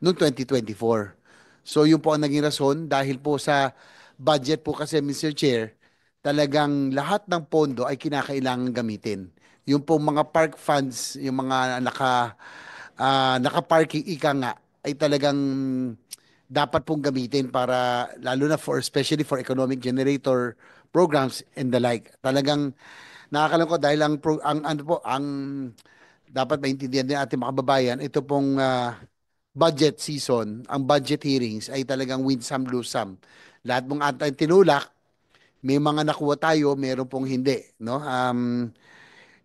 noong 2024. So yun po ang naging rason dahil po sa budget po kasi Mr. Chair, talagang lahat ng pondo ay kinakailangan gamitin. Yung po mga park funds, yung mga naka-parking ika nga, ay talagang dapat pong gamitin para lalo na for especially for economic generator programs and the like. Talagang nakakalungkot dahil ang ano po ang dapat maintindihan din ating mga kababayan, ito pong budget season, ang budget hearings ay talagang win some, lose some. Lahat mong atang tinulak, may mga nakuha tayo, meron pong hindi. No?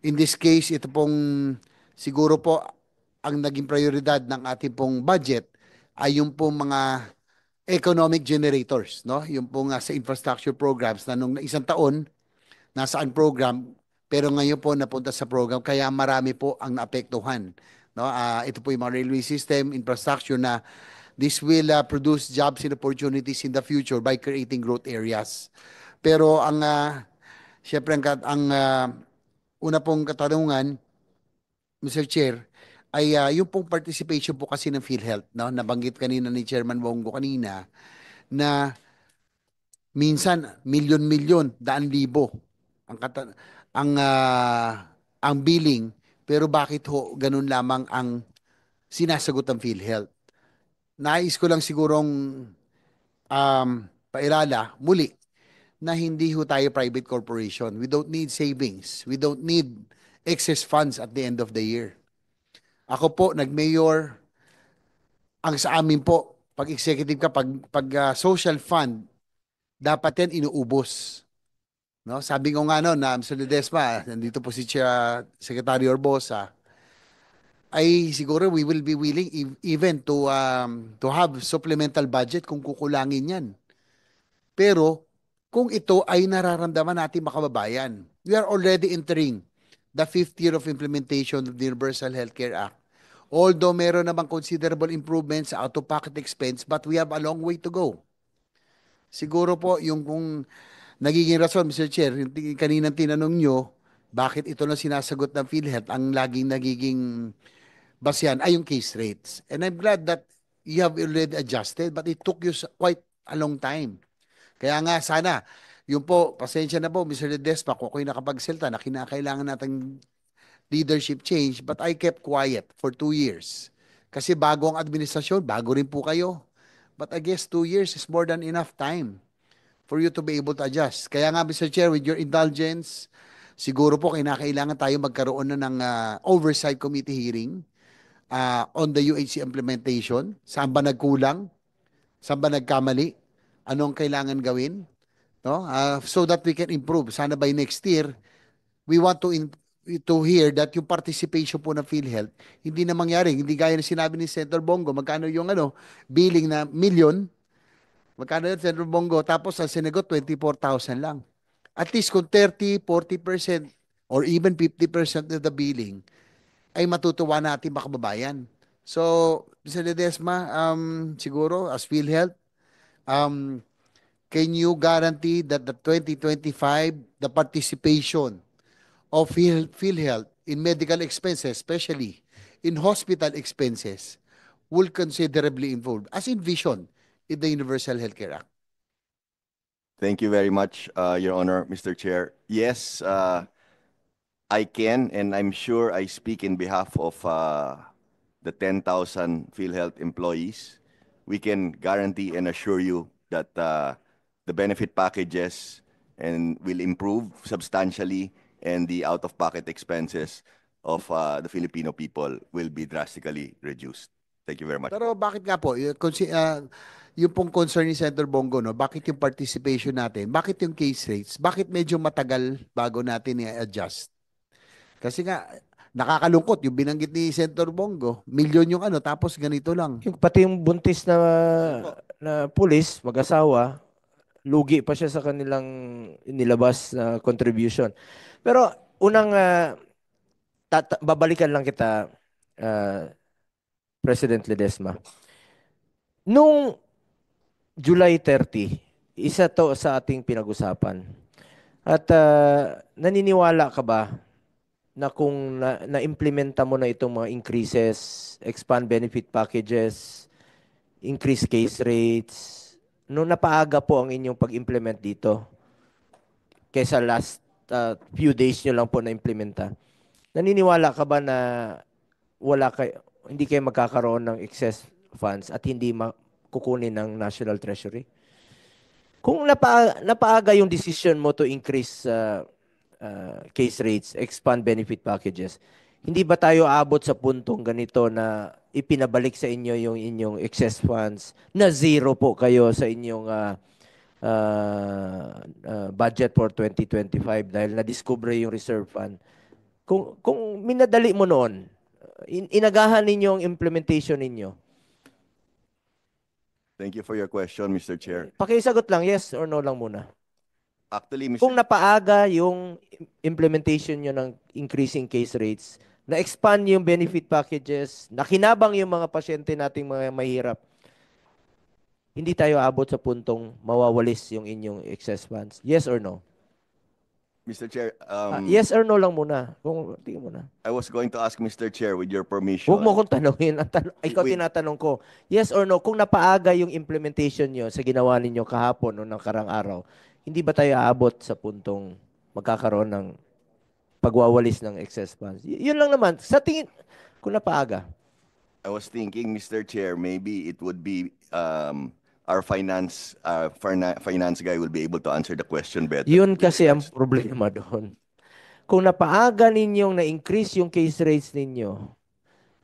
In this case, ito pong siguro po ang naging prioridad ng ating pong budget ay yung pong mga economic generators. No? Yung pong sa infrastructure programs na nung isang taon, nasaan program, pero ngayon po napunta sa program, kaya marami po ang naapektuhan. No? Ito po yung mga railway system, infrastructure na this will produce jobs and opportunities in the future by creating growth areas. Pero syempre ang una pong katanungan, Mr. Chair, ay yung pong participation po kasi ng PhilHealth, no? Nabanggit kanina ni Chairman Bongo kanina na minsan milyon-milyon, daan libo ang kata ang billing, pero bakit ho ganun lamang ang sinasagot ng PhilHealth? Nais ko lang sigurong pailala muli na hindi ho tayo private corporation. We don't need savings. We don't need excess funds at the end of the year. Ako po, nag-mayor, ang sa amin po, pag executive ka, pag social fund, dapat yan inuubos. No? Sabi ko nga no, na Mr. Ledesma, nandito po si Secretary Orbosa, ay siguro we will be willing even to have supplemental budget kung kukulangin yan. Pero kung ito ay nararamdaman natin makababayan, we are already entering the fifth year of implementation of the Universal Healthcare Act. Although meron namang considerable improvements sa out-of-pocket expense, but we have a long way to go. Siguro po yung kung nagiging rason, Mr. Chair, yung kaninang tinanong nyo, bakit ito na sinasagot ng PhilHealth, ang laging nagiging basyan ay yung case rates. And I'm glad that you have already adjusted, but it took you quite a long time. Kaya nga sana, yung po, pasensya na po, Mr. Ledesma, kung ako'y nakapagsalita na kinakailangan nating leadership change, but I kept quiet for 2 years. Kasi bago ang administrasyon, bago rin po kayo. But I guess 2 years is more than enough time for you to be able to adjust. Kaya nga, Mr. Chair, with your indulgence, siguro po kinakailangan tayo magkaroon na ng oversight committee hearing on the UHC implementation. Saan ba nagkulang? Saan ba nagkamali? Anong kailangan gawin? No? So that we can improve. Sana by next year, we want to hear that yung participation po ng PhilHealth, hindi na mangyari. Hindi gaya na sinabi ni Senator Bongo, magkano yung billing na million, magkano yun, Senator Bongo, tapos ang sinagot, 24,000 lang. At least kung 30, 40% or even 50% of the billing, ay matutuwa natin mga kababayan. So, Mr. Ledesma, siguro as PhilHealth, um, can you guarantee that the 2025, the participation of PhilHealth in medical expenses, especially in hospital expenses, will considerably improve, as envisioned in the Universal Healthcare Act? Thank you very much, Your Honor, Mr. Chair. Yes, I can, and I'm sure I speak in behalf of the 10,000 PhilHealth employees. We can guarantee and assure you that the benefit packages and will improve substantially, and the out-of-pocket expenses of the Filipino people will be drastically reduced. Thank you very much. Pero bakit nga po, yung pong concern ni Senator Bongo, no, bakit yung participation natin, bakit yung case rates, bakit medyo matagal bago natin i-adjust? Kasi nga, nakakalungkot yung binanggit ni Senator Bongo, milyon yung tapos ganito lang. Pati yung buntis na Opo. pulis, mag-asawa, lugi pa siya sa kanilang nilabas na contribution. Pero unang babalikan lang kita, President Ledesma. Nung July 30, isa to sa ating pinag-usapan. At naniniwala ka ba na kung na-implementa mo na itong mga increases, expand benefit packages, increase case rates, nung napaaga po ang inyong pag-implement dito, kaysa last few days nyo lang po na-implementa, naniniwala ka ba na hindi kayo magkakaroon ng excess funds at hindi kukunin ng National Treasury? Kung napaaga yung decision mo to increase case rates, expand benefit packages, hindi ba tayo aabot sa puntong ganito na ipinabalik sa inyo yung inyong excess funds na zero po kayo sa inyong budget for 2025 dahil na-discover yung reserve fund? Kung minadali mo noon, inagahan ninyo ang implementation ninyo. Thank you for your question, Mr. Chair. Pakisagot lang, yes or no lang muna. Actually, Kung Mr. napaaga yung implementation nyo ng increasing case rates, na-expand yung benefit packages, nakinabang yung mga pasyente nating mga mahirap, hindi tayo abot sa puntong mawawalis yung inyong excess funds. Yes or no? Mr. Chair, Yes or no lang muna. Tingin mo na. I was going to ask Mr. Chair, with your permission. Huwag mo kong tanongin. Ikaw Wait. tinatanong ko. Yes or no? Kung napaaga yung implementation nyo sa ginawa ninyo kahapon o ng karang araw, hindi ba tayo aabot sa puntong magkakaroon ng pagwawalis ng excess funds? Yun lang naman. Sa tingin, kung napaaga. I was thinking, Mr. Chair, maybe it would be our finance guy will be able to answer the question better. Yun kasi ang problema doon. Kung napaaga ninyong na-increase yung case rates ninyo,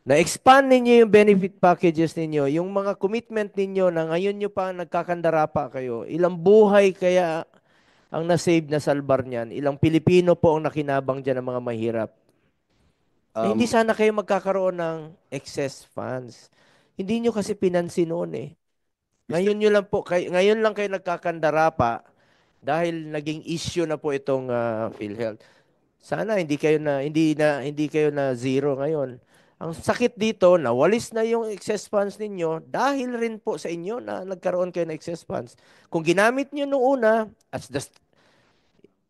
na-expand ninyo yung benefit packages ninyo, yung mga commitment ninyo na ngayon nyo pa nagkakandara pa kayo, ilang buhay kaya ang nasave na salbar niyan, ilang Pilipino po ang nakinabang dyan ng mga mahirap. Hindi sana kayo magkakaroon ng excess funds. Hindi nyo kasi pinansin noon eh. Ngayon lang kayo nagkakandara pa dahil naging issue na po itong PhilHealth. Sana hindi kayo na zero ngayon. Ang sakit dito, nawalis na yung excess funds ninyo dahil rin po sa inyo na nagkaroon kayo ng excess funds. Kung ginamit niyo noong una,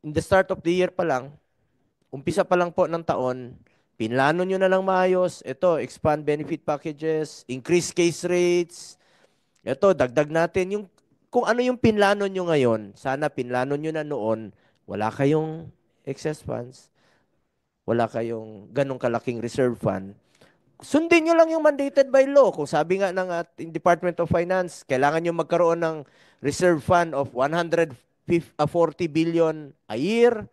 in the start of the year pa lang, umpisa pa lang po ng taon, pinlano nyo na lang maayos, ito, expand benefit packages, increase case rates, ito, dagdag natin kung ano yung pinlano nyo ngayon, sana pinlano nyo na noon, wala kayong excess funds, wala kayong ganong kalaking reserve fund, sundin nyo lang yung mandated by law. Kung sabi nga ng Department of Finance, kailangan nyo magkaroon ng reserve fund of 140 billion a year,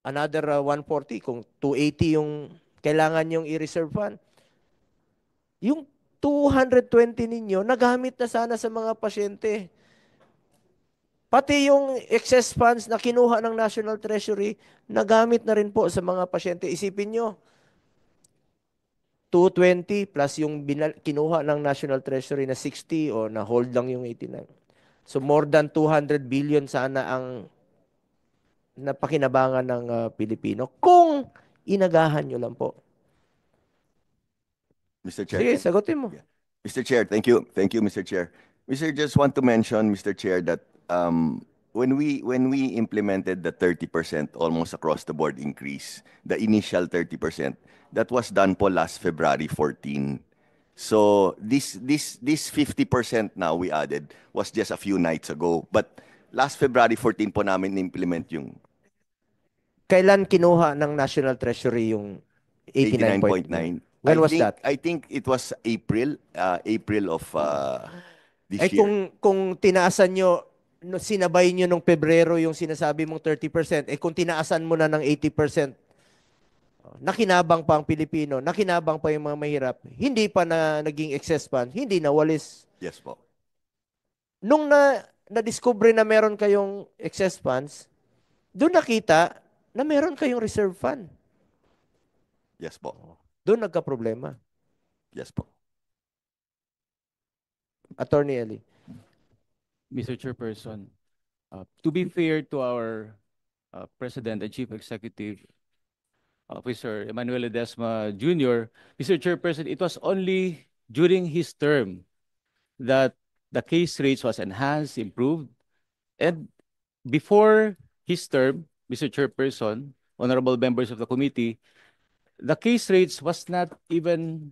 another 140, kung 280 yung kailangan yung i-reserve fund. Yung 220 ninyo, nagamit na sana sa mga pasyente. Pati yung excess funds na kinuha ng National Treasury, nagamit na rin po sa mga pasyente. Isipin nyo, 220 plus yung kinuha ng National Treasury na 60 o na hold lang yung 89. So more than 200 billion sana ang napakinabangan ng Pilipino kung inagahan nyo lang po. Mr. Chair. Sige, sagutin mo. Yeah. Mr. Chair, thank you. Thank you, Mr. Chair. Mr. Just want to mention, Mr. Chair, that when we implemented the 30% almost across the board increase, the initial 30%, that was done po last February 14. So this 50% now we added was just a few nights ago. But last February 14 po namin implement yung Kailan kinuha ng National Treasury yung 89.9? 89.9. When was that? I think it was April of this year. Kung tinaasan nyo, sinabay nyo nung Pebrero yung sinasabi mong 30%, kung tinaasan mo na ng 80%, nakinabang pa ang Pilipino, nakinabang pa yung mga mahirap, hindi pa na naging excess fund, hindi nawalis. Yes po. Nung na-discover na meron kayong excess funds, doon nakita na meron kayong reserve fund. Yes po. Doon nagka-problema. Yes po. Attorney Eli. Mr. Chairperson, to be fair to our President and Chief Executive Officer Emmanuel Ledesma Jr., Mr. Chairperson, it was only during his term that the case rates was enhanced, improved, and before his term, Mr. Chairperson, honorable members of the committee, the case rates was not even